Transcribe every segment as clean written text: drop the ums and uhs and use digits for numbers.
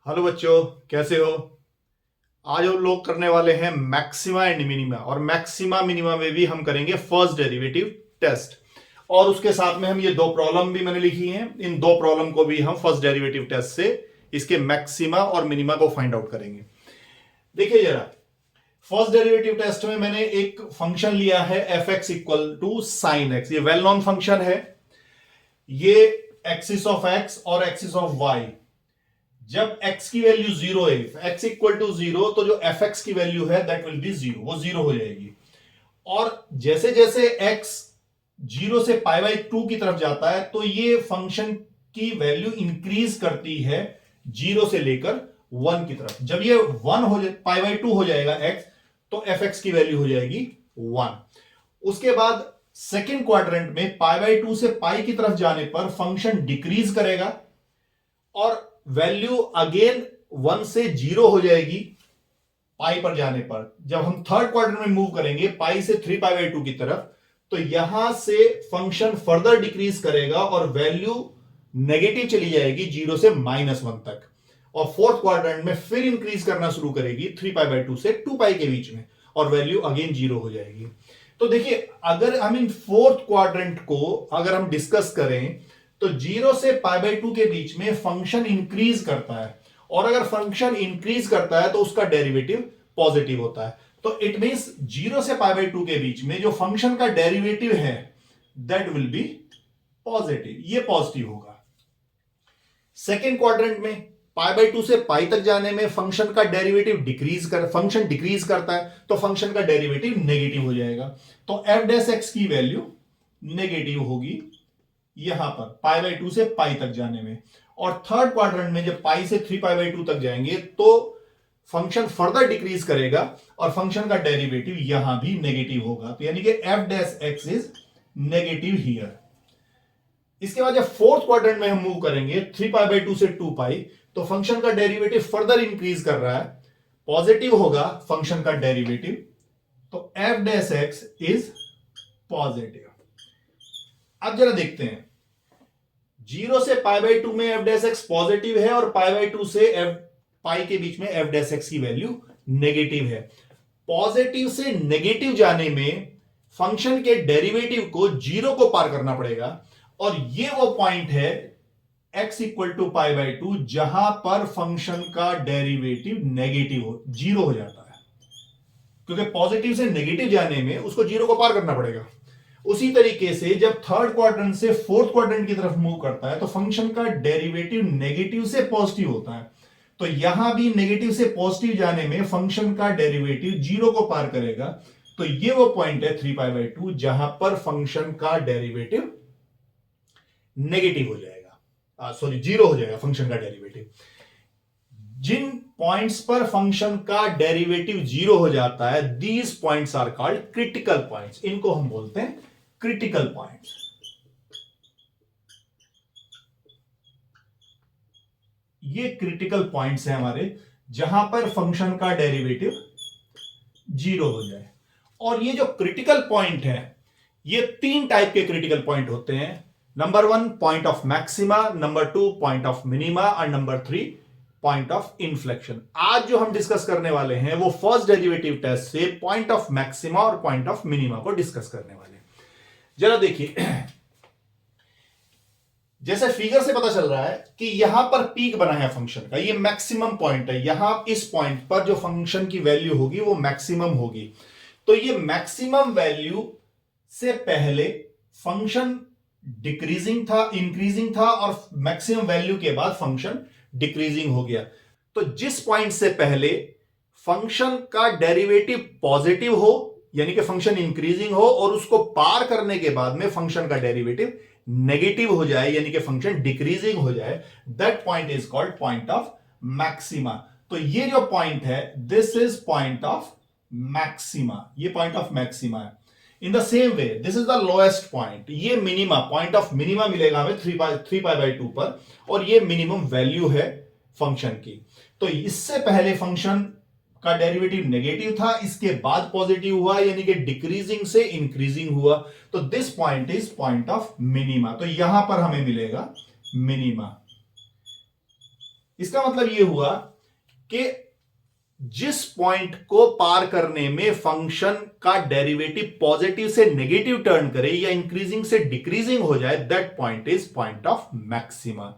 Hello बच्चों, कैसे हो। आज हम लोग करने वाले हैं मैक्सिमा एंड मिनिमा, और मैक्सिमा मिनिमा में भी हम करेंगे फर्स्ट डेरिवेटिव टेस्ट। और उसके साथ में हम ये दो प्रॉब्लम भी मैंने लिखी हैं, इन दो प्रॉब्लम को भी हम फर्स्ट डेरिवेटिव टेस्ट से इसके मैक्सिमा और मिनिमा को फाइंड आउट करेंगे। देखिए जरा, फर्स्ट डेरिवेटिव टेस्ट में मैंने एक फंक्शन लिया है f x equal to sine x. ये वेल नोन फंक्शन है। ये एक्सिस ऑफ एक्स और एक्सिस ऑफ वाई, जब x की वैल्यू जीरो है, x इक्वल टू जीरो, तो जो एफ एक्स की वैल्यू है दैट विल बी जीरो, वो जीरो हो जाएगी। और जैसे जैसे x जीरो से पाई बाई टू की तरफ जाता है तो ये फंक्शन की वैल्यू इंक्रीज करती है जीरो से लेकर वन की तरफ। जब ये वन हो जाए, पाई बाई टू हो जाएगा x, तो एफ एक्स की वैल्यू हो जाएगी वन। उसके बाद सेकेंड क्वाड्रेंट में पाई बाई टू से पाई की तरफ जाने पर फंक्शन डिक्रीज करेगा और वैल्यू अगेन वन से जीरो हो जाएगी पाई पर जाने पर। जब हम थर्ड क्वाड्रेंट में मूव करेंगे पाई से थ्री पाई बाई टू की तरफ, तो यहां से फंक्शन फर्दर डिक्रीज करेगा और वैल्यू नेगेटिव चली जाएगी जीरो से माइनस वन तक। और फोर्थ क्वाड्रेंट में फिर इंक्रीज करना शुरू करेगी थ्री पाई बाई टू से टू पाई के बीच में, और वैल्यू अगेन जीरो हो जाएगी। तो देखिए, अगर हम इन फोर्थ क्वाड्रेंट को अगर हम डिस्कस करें तो जीरो से पाई बाई टू के बीच में फंक्शन इंक्रीज करता है, और अगर फंक्शन इंक्रीज करता है तो उसका डेरिवेटिव पॉजिटिव होता है। तो इट मींस जीरो से पाई बाई टू के बीच में जो फंक्शन का डेरिवेटिव है दैट विल बी पॉजिटिव, ये पॉजिटिव होगा। सेकेंड क्वाड्रेंट में पाई बाई टू से पाई तक जाने में फंक्शन का डेरिवेटिव फंक्शन डिक्रीज करता है, तो फंक्शन का डेरिवेटिव नेगेटिव हो जाएगा। तो एफ डैश एक्स की वैल्यू नेगेटिव होगी यहां पर पाई बाई टू से पाई तक जाने में। और थर्ड क्वाड्रेंट में जब पाई से थ्री पाई बाई टू तक जाएंगे तो फंक्शन फर्दर डिक्रीज करेगा और फंक्शन का डेरिवेटिव यहां भी नेगेटिव होगा। तो यानी कि F dash x is negative here. इसके बाद जब फोर्थ क्वाड्रेंट में हम मूव करेंगे थ्री पाई बाई टू से टू पाई, तो फंक्शन का डेरिवेटिव फर्दर इंक्रीज कर रहा है, पॉजिटिव होगा फंक्शन का डेरिवेटिव। तो F dash x is positive. अब जरा देखते हैं, जीरो से पाई बाई टू में एफ डैश एक्स पॉजिटिव है और पाई बाई टू से एफ पाई के बीच में एफ डैश एक्स की वैल्यू नेगेटिव है। पॉजिटिव से नेगेटिव जाने में फंक्शन के डेरिवेटिव को जीरो को पार करना पड़ेगा, और ये वो पॉइंट है x equal to pi by two जहां पर फंक्शन का डेरिवेटिव नेगेटिव हो, जीरो हो जाता है, क्योंकि पॉजिटिव से नेगेटिव जाने में उसको जीरो को पार करना पड़ेगा। उसी तरीके से जब थर्ड क्वाड्रेंट से फोर्थ क्वाड्रेंट की तरफ मूव करता है तो फंक्शन का डेरिवेटिव नेगेटिव से पॉजिटिव होता है। तो यहां भी नेगेटिव से पॉजिटिव जाने में फंक्शन का डेरिवेटिव जीरो को पार करेगा। तो ये वो पॉइंट है थ्री पाई बाई टू जहां पर फंक्शन का डेरिवेटिव नेगेटिव हो जाएगा, सॉरी जीरो हो जाएगा फंक्शन का डेरिवेटिव। जिन पॉइंट्स पर फंक्शन का डेरिवेटिव जीरो हो जाता है, these points are called critical points. इनको हम बोलते हैं क्रिटिकल पॉइंट्स। ये क्रिटिकल पॉइंट्स हैं हमारे, जहां पर फंक्शन का डेरिवेटिव जीरो हो जाए। और ये जो क्रिटिकल पॉइंट है, ये तीन टाइप के क्रिटिकल पॉइंट होते हैं। Number one, point of maxima, number two, point of minima, और number three, point of inflection. आज जो हम डिस्कस करने वाले हैं वो फर्स्ट डेरिवेटिव टेस्ट से पॉइंट ऑफ मैक्सिमा और पॉइंट ऑफ मिनिमा को डिस्कस करने वाले हैं। जरा देखिए, जैसे फिगर से पता चल रहा है कि यहां पर पीक बना है फंक्शन का, ये मैक्सिमम पॉइंट है। यहां इस पॉइंट पर जो फंक्शन की वैल्यू होगी वो मैक्सिमम होगी। तो ये मैक्सिमम वैल्यू से पहले फंक्शन डिक्रीजिंग था, इंक्रीजिंग था, और मैक्सिमम वैल्यू के बाद फंक्शन डिक्रीजिंग हो गया। तो जिस पॉइंट से पहले फंक्शन का डेरिवेटिव पॉजिटिव हो, यानी कि फंक्शन इंक्रीजिंग हो, और उसको पार करने के बाद में फंक्शन का डेरिवेटिव नेगेटिव हो जाए, यानी कि फंक्शन डिक्रीजिंग हो जाए, that point is called point of maxima. तो ये जो पॉइंट है, this is point of maxima, ये पॉइंट ऑफ मैक्सिमा है। In the same way this is the lowest point, ये मिनिमा, पॉइंट ऑफ मिनिमा मिलेगा हमें थ्री पाई बाई टू पर, और ये मिनिमम वैल्यू है फंक्शन की। तो इससे पहले फंक्शन का डेरिवेटिव नेगेटिव था, इसके बाद पॉजिटिव हुआ, यानी कि डिक्रीजिंग से इंक्रीजिंग हुआ। तो this point is point of minima. तो यहां पर हमें मिलेगा मिनिमा। इसका मतलब ये हुआ कि जिस पॉइंट को पार करने में फंक्शन का डेरिवेटिव पॉजिटिव से नेगेटिव टर्न करे या इंक्रीजिंग से डिक्रीजिंग हो जाए, that point is point of maxima.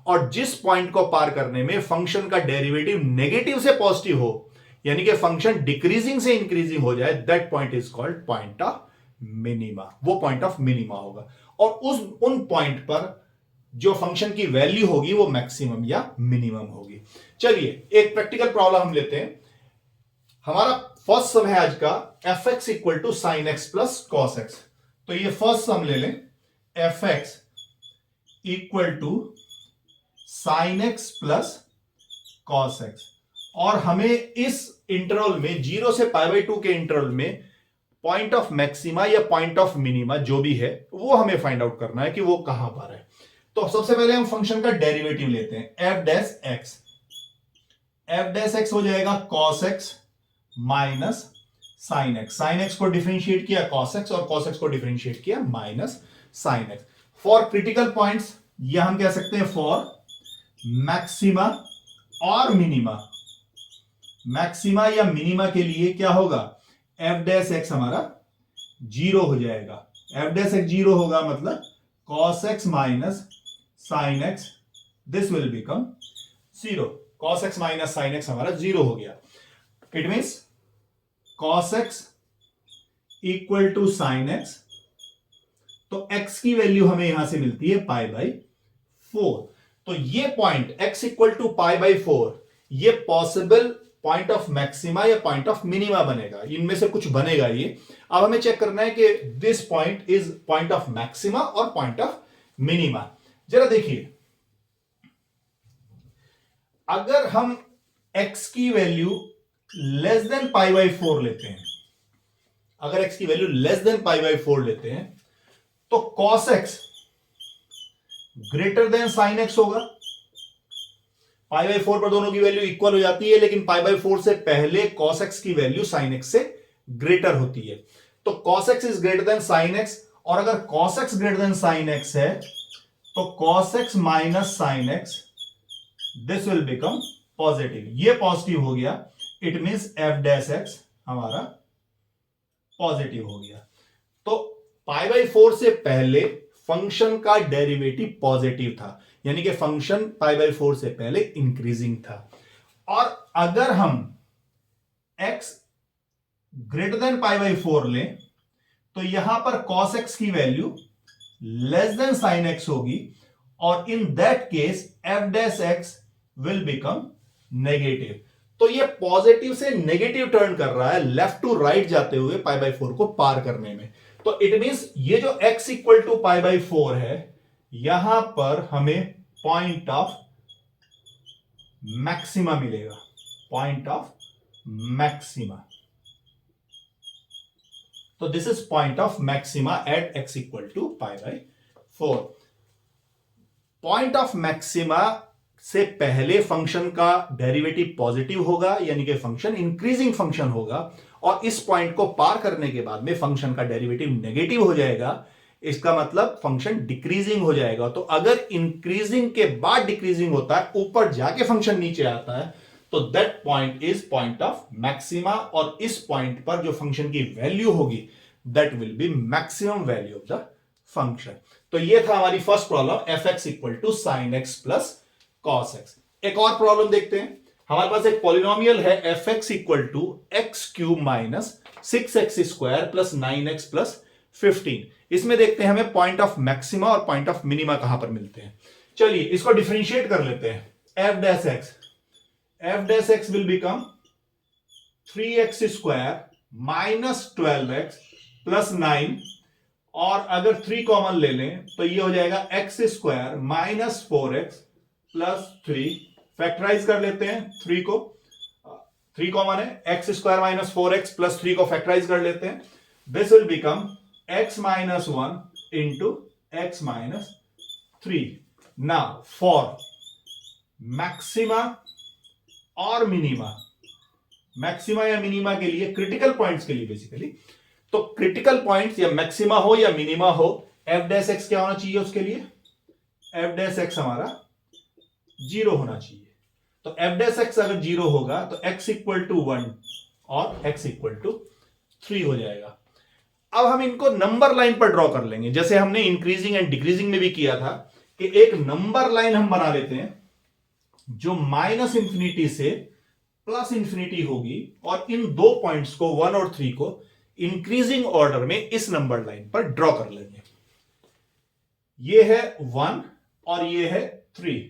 और जिस पॉइंट को पार करने में फंक्शन का डेरिवेटिव नेगेटिव से पॉजिटिव हो, यानी कि फंक्शन डिक्रीजिंग से इंक्रीजिंग हो जाए, that point is called point of minima. वो पॉइंट ऑफ मिनिमा होगा। और उन पॉइंट पर जो फंक्शन की वैल्यू होगी वो मैक्सिमम या मिनिमम होगी। चलिए एक प्रैक्टिकल प्रॉब्लम हम लेते हैं। हमारा फर्स्ट सम है आज का f x equal to sine x plus cos x. तो ये फर्स्ट सम ले लें, f x equal to sine x plus cos x. और हमें इस इंटरवल में 0 से π/2 के इंटरवल में पॉइंट ऑफ मैक्सिमा या पॉइंट ऑफ मिनिमा जो भी है वो हमें फाइंड आउट करना है कि वो कहां पर है। तो सबसे पहले हम फंक्शन का डेरिवेटिव लेते हैं, F dash x. F dash x हो जाएगा cos x minus sine x. Sine x को डिफरेंशिएट किया कॉस एक्स और कॉस एक्स को डिफरेंशिएट किया minus sine x. For critical points या हम कह सकते हैं फॉर मैक्सिमा और मिनिमा। मैक्सिमा या मिनिमा के लिए क्या होगा, एफ डैश एक्स हमारा 0 हो जाएगा। एफ डैश एक्स 0 होगा मतलब cos x minus sine x, this will become 0। cos x minus sine x हमारा 0 हो गया। It means cos x equal to sine x. तो x की वैल्यू हमें यहां से मिलती है π/4। तो ये पॉइंट x इक्वल टू π/4 ये पॉसिबल पॉइंट ऑफ मैक्सिमा या पॉइंट ऑफ मिनिमा बनेगा। इनमें से कुछ बनेगा ये। अब हमें चेक करना है कि this point is point of maxima और पॉइंट ऑफ मिनिमा। जरा देखिए, अगर हम x की वैल्यू लेस देन π/4 लेते हैं, अगर x की वैल्यू लेस देन π/4 लेते हैं तो cos x greater than sin x होगा। π/4 पर दोनों की वैल्यू इक्वल हो जाती है, लेकिन π/4 से पहले cos x की वैल्यू sin x से ग्रेटर होती है। तो cos x is greater than sin x, और अगर cos x greater than sin x है तो cos x minus sin x this will become positive. ये पॉजिटिव हो गया, it means f dash x हमारा पॉजिटिव हो गया। तो π/4 से पहले फंक्शन का डेरिवेटिव पॉजिटिव था, यानी कि फंक्शन π/4 से पहले इंक्रीजिंग था। और अगर हम x ग्रेटर देन π/4 लें तो यहां पर cos x की value less than sin x होगी, और in that case f dash x will become negative. तो ये पॉजिटिव से नेगेटिव टर्न कर रहा है, लेफ्ट टू राइट जाते हुए π/4 को पार करने में। तो इट मींस ये जो x इक्वल टू π/4 है, यहां पर हमें पॉइंट ऑफ मैक्सिमा मिलेगा, पॉइंट ऑफ मैक्सिमा। तो this is point of maxima at x equal to π/4। Point of maxima से पहले फंक्शन का डेरिवेटिव पॉजिटिव होगा, यानी कि फंक्शन इंक्रीजिंग फंक्शन होगा, और इस पॉइंट को पार करने के बाद में फंक्शन का डेरिवेटिव नेगेटिव हो जाएगा। इसका मतलब फंक्शन डिक्रीजिंग हो जाएगा। तो अगर इंक्रीजिंग के बाद डिक्रीजिंग होता है, ऊपर जाके फंक्शन नीचे आता है, तो that point is point of maxima, और इस पॉइंट पर जो फंक्शन की वैल्यू होगी that will be maximum value of the function. तो ये था हमारी first problem, f x equal to sine x plus cos x. एक और प्रॉब्लम देखते हैं। हमारे पास एक पॉलिनोमियल है f x equal to x cube minus 6x square plus 9x plus 15। इसमें देखते हैं हमें पॉइंट ऑफ मैक्सिमा और पॉइंट ऑफ मिनिमा कहां पर मिलते हैं। चलिए इसको डिफरेंशिएट कर लेते हैं। F dash x will become 3x square minus 12x plus 9, और अगर 3 कॉमन ले लें तो ये हो जाएगा x square minus 4x plus 3। Factorise कर लेते हैं 3 को, 3 कॉमन है, x square minus 4x plus 3 को फैक्टराइज कर लेते हैं। This will become x minus 1 into x minus 3। Now for maxima और मिनिमा, मैक्सिमा या मिनिमा के लिए, क्रिटिकल पॉइंट्स के लिए बेसिकली, तो क्रिटिकल पॉइंट्स या मैक्सिमा हो या मिनिमा हो, एफ डैश एक्स क्या होना चाहिए उसके लिए, एफ डैश एक्स हमारा 0 होना चाहिए। तो एफ डैश एक्स अगर 0 होगा तो x इक्वल टू 1 और x इक्वल टू 3 हो जाएगा। अब हम इनको नंबर लाइन पर ड्रॉ कर लेंगे, जैसे हमने इंक्रीजिंग एंड डिक्रीजिंग में भी किया था कि एक नंबर लाइन हम बना लेते हैं जो माइनस इंफिनिटी से प्लस इंफिनिटी होगी, और इन दो पॉइंट्स को 1 और 3 को इंक्रीजिंग ऑर्डर में इस नंबर लाइन पर ड्रॉ कर लेंगे। ये है 1 और ये है 3।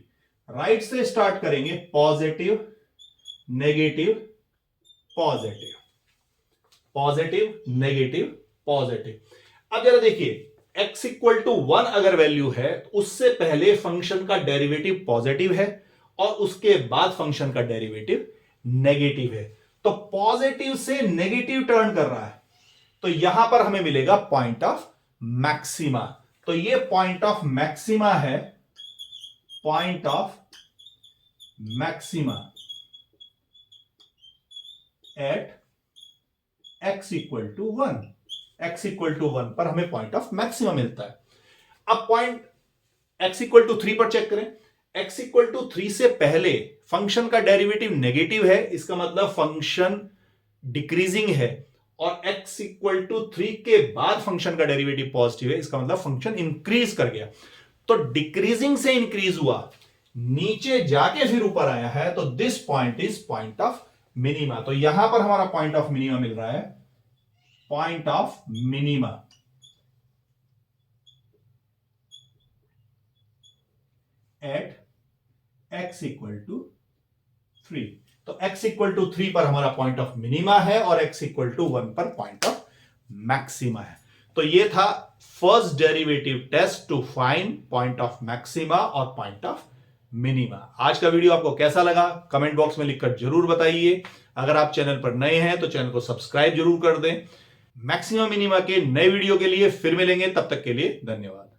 राइट से स्टार्ट करेंगे, positive negative positive, positive negative positive. अब जरा देखिए, x इक्वल टू 1 अगर वैल्यू है तो उससे पहले फंक्शन का डेरिवेटिव पॉजिटिव है और उसके बाद फंक्शन का डेरिवेटिव नेगेटिव है। तो पॉजिटिव से नेगेटिव टर्न कर रहा है, तो यहां पर हमें मिलेगा पॉइंट ऑफ मैक्सिमा। तो ये पॉइंट ऑफ मैक्सिमा है, point of maxima at x equal to 1। x equal to 1 पर हमें पॉइंट ऑफ मैक्सिमा मिलता है। अब पॉइंट x इक्वल टू 3 पर चेक करें। x इक्वल टू 3 से पहले फंक्शन का डेरिवेटिव नेगेटिव है, इसका मतलब फंक्शन डिक्रीजिंग है, और x इक्वल टू 3 के बाद फंक्शन का डेरिवेटिव पॉजिटिव है, इसका मतलब फंक्शन इंक्रीज कर गया। तो डिक्रीजिंग से इंक्रीज हुआ, नीचे जाके फिर ऊपर आया है, तो this point is point of minima. तो यहां पर हमारा पॉइंट ऑफ मिनिमा मिल रहा है, point of minima at x equal to 3। तो x इक्वल टू 3 पर हमारा पॉइंट ऑफ मिनिमा है और x इक्वल टू 1 पर पॉइंट ऑफ मैक्सिमा है। तो ये था first derivative test to find point of maxima और पॉइंट ऑफ मिनिमा। आज का वीडियो आपको कैसा लगा कमेंट बॉक्स में लिखकर जरूर बताइए। अगर आप चैनल पर नए हैं तो चैनल को सब्सक्राइब जरूर कर दें। मैक्सिमा मिनिमा के नए वीडियो के लिए फिर मिलेंगे, तब तक के लिए धन्यवाद।